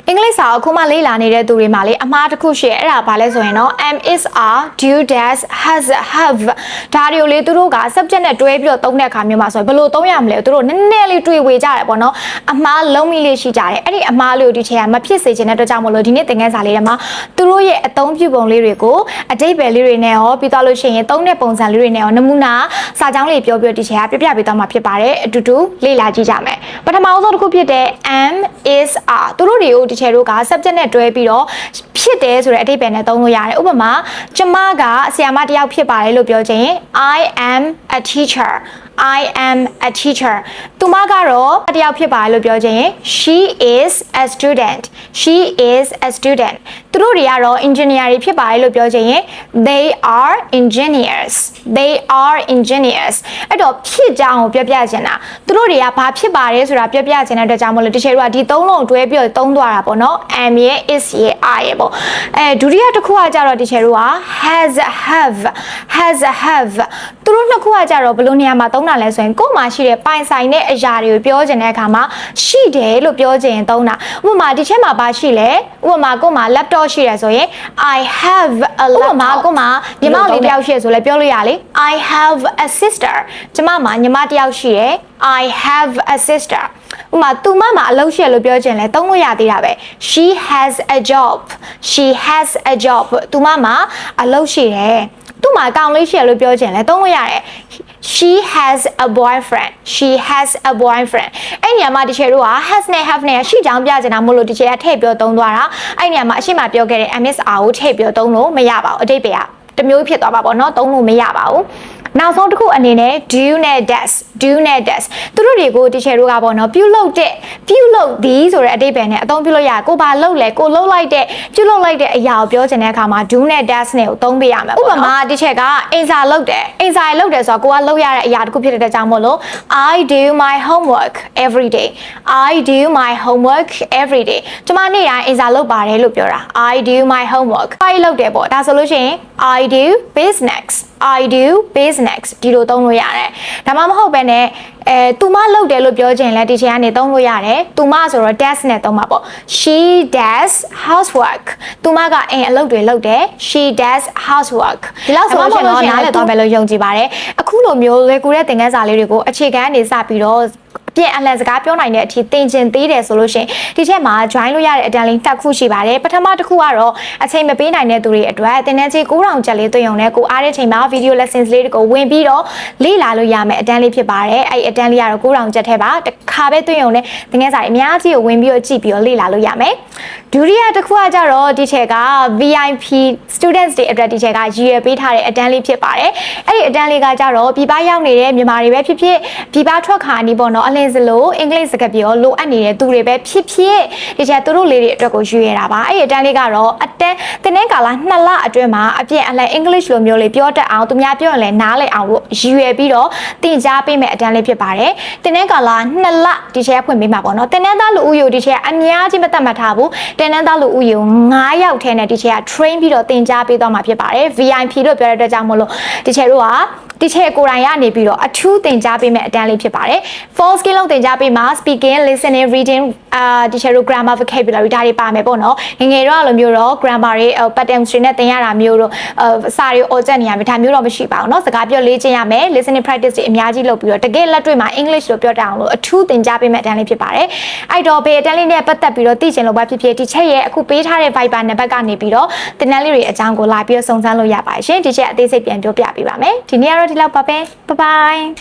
အင်္ဂလိပ်စာကိုခုမှလေ့လာနေတဲ့သူတွေမှာလေအမှားတစ်ခုရှိရဲ့အဲ့ဒါဘာလဲဆိုရင်တော့ am is are do does has have ဒါတွေကိုလေသူတို့က subject နဲ့တွဲပြီးတော့သုံးတဲ့အခါမျိုးမှာဆိုရင်ဘယ်လိုသုံးရမလဲသူတို့နည်းနည်းလေးတွေးဝေကြတယ်ပေါ့နော်အမှားလုံးမိလေးရှိကြတယ်အဲ့ဒီအမှားလေးကိုဒီချက်ကမဖြစ်စေချင်တဲ့အတွက်ကြောင့်မလို့ဒီနေ့သင်ခန်းစာလေးထဲမှာသူတို့ရဲ့အသုံးပြုပုံလေးတွေကိုအဓိပ္ပာယ်လေးတွေနဲ့ရောပြီးသွားလို့ရှိရင်သုံးတဲ့ပုံစံလေးတွေနဲ့ရောနမူနာစာကြောင်းလေးပြောပြီးဒီချက်ကပြပြပေးသွားမှာဖြစ်ပါတယ်အတူတူလေ့လာကြည့်ကြမယ်ပထမဆုံးတစ်ခုဖြစ်တဲ့ am is are သူတို့တွေကိုဒီချက်တို့က subject နဲ့တွဲပြီးတော့ဖြစ်တယ်ဆိုတဲ့အဓိပ္ပာယ်နဲ့သုံးလို့ရတယ်ဥပမာကျမကဆရာမတစ်ယောက်ဖြစ်ပါတယ်လို့ပြောချင် I am a teacher I am a teacher သူမကတော့တယောက်ဖြစ်ပါတယ်လို့ပြောချင် she is a student she is a student သူတို့တွေကတော့ engineer တွေဖြစ်ပါတယ်လို့ပြောချင် they are engineers they are engineers အဲ့တော့ဖြစ်ကြောင်းကိုပြောပြချင်တာသူတို့တွေကဘာဖြစ်ပါတယ်ဆိုတာပြောပြချင်တဲ့အတွက်ကြောင့်မလို့တချို့ကဒီသုံးလုံးတွဲပြီးတော့သုံးသွားတာပေါ့နော် am ရဲ့ is ရဲ့ are ရဲ့ပေါ့ဒုတိယတစ်ခုကကြတော့တချို့က has have သူတို့နှစ်ခုကကြတော့ဘယ်လိုနေရာမှာသုံးတာလဲဆိုရင်ကိုယ်မှာရှိတဲ့ပိုင်ဆိုင်တဲ့အရာတွေကိုပြောချင်တဲ့အခါမှာရှိတယ်လို့ပြောချင်သုံးတာဥပမာဒီချက်မှာပါရှိလဲဥပမာကိုယ်မှာ laptop ရှိတယ်ဆိုရင် I have a laptop ဥပမာကိုယ်မှာညီမလေးတစ်ယောက်ရှိရဆိုလဲပြောလို့ရလေ I have a sister ကျမမှာညီမတစ်ယောက်ရှိတယ် I have a sister ဥပမာသူမမှာအလုပ်ရှိရလို့ပြောချင်လဲသုံးလို့ရသေးတာပဲ she has a job she has a job သူမမှာအလုပ်ရှိတယ်သူ့မှာအကောင်လေးရှိရလို့ပြောချင်လဲသုံးလို့ရတယ် she has a boyfriend she has a boyfriend အဲ့ညမှာဒီချေတို့က has နဲ့ have နဲ့ရှိကြောင်းပြချင်တာမို့လို့ဒီချေကထည့်ပြောသုံးသွားတာအဲ့ညမှာအရှိမပြောခဲ့တဲ့ ms r ကိုထည့်ပြောသုံးလို့မရပါဘူးအတိတ်ပဲတမျိုးဖြစ်သွားပါပေါ့နော်သုံးလို့မရပါဘူးနောက်ဆုံးတစ်ခုအနေနဲ့ do နဲ့ does သူတို့တွေကိုဒီချေတို့ကပေါ့နော်ပြုလုပ်သည်ဆိုတဲ့အဓိပ္ပာယ်နဲ့အသုံးပြုလို့ရကိုဘာလုပ်လဲကိုလုပ်လိုက်တဲ့ပြုလုပ်လိုက်တဲ့အရာကိုပြောချင်တဲ့အခါမှာ do နဲ့ does နဲ့ကိုသုံးပေးရမယ်ဥပမာဒီချက်ကအိမ်စာလုပ်တယ်ဆိုတော့ကိုကလုပ်ရတဲ့အရာတစ်ခုဖြစ်တဲ့ကြောင့်မို့လို့ I do my homework every day I do my homework every day ကျမနေ့တိုင်းအိမ်စာလုပ်ပါတယ်လို့ပြောတာ I do my homework ဘာလုပ်တယ်ပေါ့ဒါဆိုလို့ရှိရင် I do business ဒီလိုသုံးလို့ရတယ်ဒါမှမဟုတ်ပဲねသူမလုပ်တယ်လို့ပြောချင်လဲဒီချိန်ကနေသုံးလို့ရတယ်သူမဆိုတော့ does နဲ့သုံးမှာပေါ့ she does housework သူမကအိမ်အလုပ်တွေလုပ်တယ် she does housework ဒီလောက်ဆိုလို့ရှိရင်တော့နားလည်သွားမယ်လို့ယုံကြည်ပါတယ်အခုလိုမျိုးလွယ်ကူတဲ့သင်ခန်းစာလေးတွေကိုအခြေခံကနေစပြီးတော့ပြန်အလန်စကားပြောနိုင်တဲ့အထိသင်ကျင်သေးတယ်ဆိုလို့ရှိရင်ဒီချက်မှာ join လို့ရတဲ့အတန်းလေးတစ်ခုရှိပါတယ်ပထမတစ်ခုကတော့အချိန်မပေးနိုင်တဲ့သူတွေအတွက်သင်တန်းကြီး9000ကျပ်လေးသွင်းရုံနဲ့ကိုအားတဲ့ချိန်မှာ video lessons လေးတွေကိုဝင်ပြီးတော့လေ့လာလို့ရမယ်အတန်းလေးဖြစ်ပါတယ်အဲ့အတန်းလေးကတော့9000ကျပ်ထဲပါတစ်ခါပဲသွင်းရုံနဲ့သင်ခန်းစာအများကြီးကိုဝင်ပြီးတော့ကြည့်ပြီးတော့လေ့လာလို့ရမယ်ဒုတိယတစ်ခုကကြတော့ဒီချက်က VIP students တွေအတွက်ဒီချက်ကရည်ရွယ်ပေးထားတဲ့အတန်းလေးဖြစ်ပါတယ်အဲ့ဒီအတန်းလေးကကြတော့ပြည်ပရောက်နေတဲ့မြန်မာတွေပဲဖြစ်ဖြစ်ပြည်ပထွက်ခါနီးပေါ့နော်စလို့အင်္ဂလိပ်စကားပြောလိုအပ်နေတဲ့သူတွေပဲဖြစ်ဖြစ်ဒီချက်သူတို့လေးတွေအတွက်ကိုရွေးရတာပါအဲ့ဒီအတန်းလေးကတော့အတန်းတင်တဲ့ကာလ2လအတွင်းမှာအပြည့်အလဲအင်္ဂလိပ်လိုမျိုးလေးပြောတတ်အောင်သူများပြောရင်လည်းနားလည်အောင်လို့ရည်ရွယ်ပြီးတော့သင်ကြားပေးမယ်အတန်းလေးဖြစ်ပါတယ်တင်တဲ့ကာလ2လဒီချက်ဖွင့်ပေးမှာပေါ့နော်တင်တဲ့သားလူဦးရေဒီချက်အများကြီးမတတ်မှတ်ထားဘူးတင်တဲ့သားလူဦးရေ9ယောက်ထဲနဲ့ဒီချက်က train ပြီးတော့သင်ကြားပေးသွားမှာဖြစ်ပါတယ် VIP လို့ပြောတဲ့အတွက်ကြောင့်မို့လို့ဒီချက်တို့ကဒီချက်ကိုယ်တိုင်ရနေပြီးတော့အထူးသင်ကြားပေးမယ့်အတန်းလေးဖြစ်ပါတယ် full skill လုံးသင်ကြားပေးမှာ speaking listening reading ဒီချက်တို့ grammar vocabulary ဒါတွေပါမယ်ပေါ့နော်ငယ်တော့လိုမျိုးတော့ grammar တွေ patterns တွေနဲ့သင်ရတာမျိုးတို့စာတွေအော်ချက်နေရမယ်ဒါမျိုးတော့မရှိပါဘူးเนาะစကားပြောလေ့ကျင့်ရမယ် listening practice တွေအများကြီးလုပ်ပြီးတော့တကယ်လက်တွေ့မှာ English လို့ပြောတတ်အောင်လို့အထူးသင်ကြားပေးမယ့်အတန်းလေးဖြစ်ပါတယ်အဲ့တော့ဘယ်အတန်းလေးနဲ့ပတ်သက်ပြီးတော့သိချင်လို့ပါဖြစ်ဖြစ်ဒီချက်ရဲ့အခုပေးထားတဲ့ Viber နံပါတ်ကနေပြီးတော့သင်တန်းလေးတွေအကြောင်းကိုလာပြီးတော့စုံစမ်းလို့ရပါတယ်ရှင်ဒီချက်အသေးစိတ်ပြန်ပြောပြပေးပါမယ်ဒီနေ့ကတော့ဒီလောက်ပါပဲ bye bye